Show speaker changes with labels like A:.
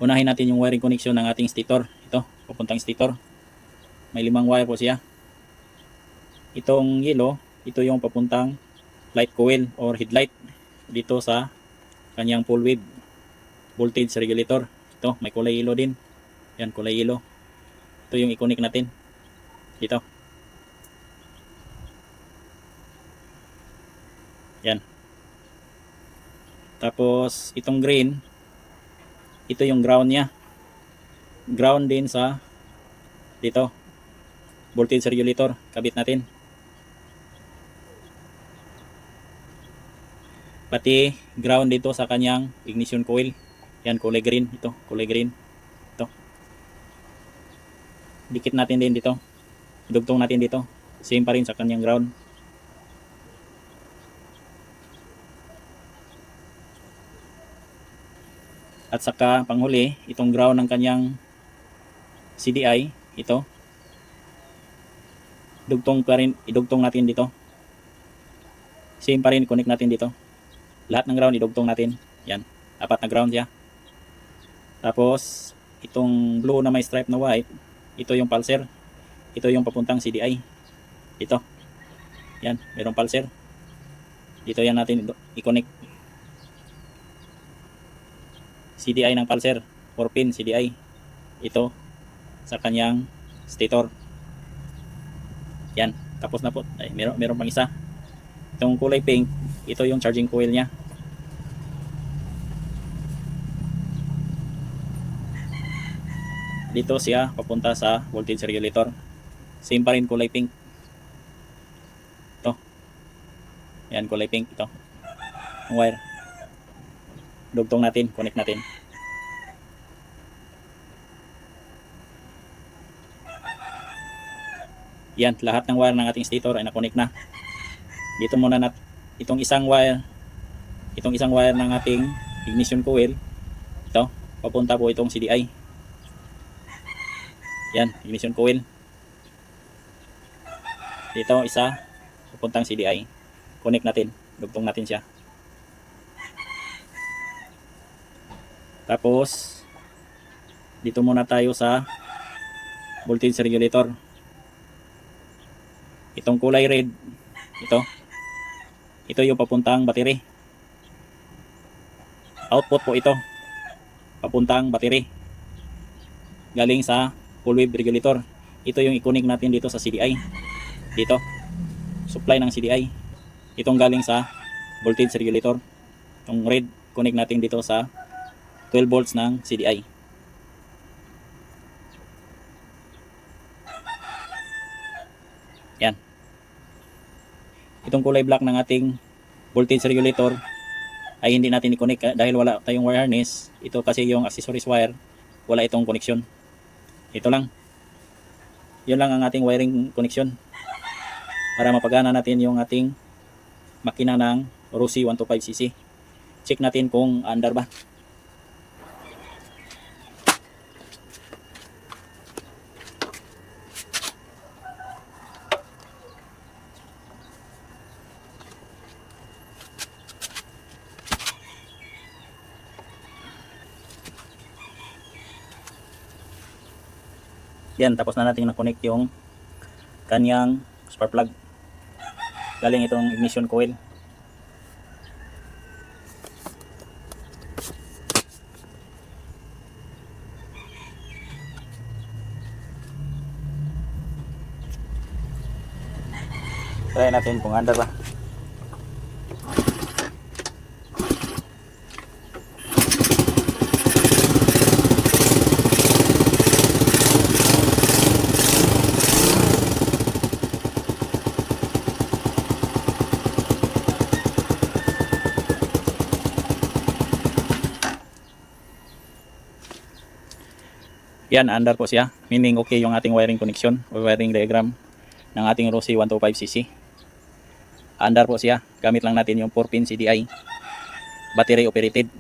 A: Unahin natin yung wiring connection ng ating stator. Ito, papuntang stator. May 5 wire po siya. Itong yellow, ito yung papuntang light coil or headlight dito sa kanyang full wave voltage regulator. Ito, may kulay yellow din. Yan, kulay yellow. Ito yung i-connect natin dito. Yan. Tapos itong green, ito yung ground niya. Ground din sa dito. Voltage regulator, kabit natin. Pati ground dito sa kanyang ignition coil. Yan, kulay green. Ito, kulay green. Ito. Dikit natin din dito. Idugtong natin dito. Same pa rin sa kanyang ground. At saka panghuli, itong ground ng kanyang CDI, ito. Idugtong natin dito. Same pa rin, connect natin dito. Lahat ng ground idugtong natin. Yan, 4 na ground siya. Tapos itong blue na may stripe na white, ito yung pulser. Ito yung papuntang CDI. Ito. Yan, mayroong pulser. Dito yan natin i-connect. CDI ng pulser, 4-pin CDI. Ito sa kanyang stator. Yan, tapos na po. Ay, meron pang isa. Itong kulay pink, ito yung charging coil niya. Dito siya papunta sa voltage regulator. Same pa rin, kulay pink. Ito. Yan, kulay pink. Ito. Ang wire. Dugtong natin, connect natin. Yan, lahat ng wire ng ating stator ay na-connect na. Dito muna itong isang wire ng ating ignition coil. Ito, papunta po itong CDI. Yan, ignition coil. Dito isa, papuntang CDI. Connect natin, dugtong natin siya. Tapos dito muna tayo sa voltage regulator. Itong kulay red, ito yung papuntang battery. Output po ito, papuntang battery. Galing sa full wave regulator. Ito yung i-connect natin dito sa CDI. Dito, supply ng CDI. Itong galing sa voltage regulator. Itong red, connect natin dito sa 12 volts ng CDI. Yan. Itong kulay black ng ating voltage regulator ay hindi natin i-connect dahil wala tayong wire harness. Ito kasi yung accessories wire, wala itong connection. Ito lang. Yun lang ang ating wiring connection para mapagana natin yung ating makina ng Rossi 125cc. Check natin kung under ba. Yan, tapos na natin na-connect yung kanyang spark plug. Galing itong ignition coil. Try natin kung andar ba. Yan, under po siya. Meaning okay yung ating wiring connection o wiring diagram ng ating Rossi 125cc. Under po siya. Gamit lang natin yung 4-pin CDI. Battery operated.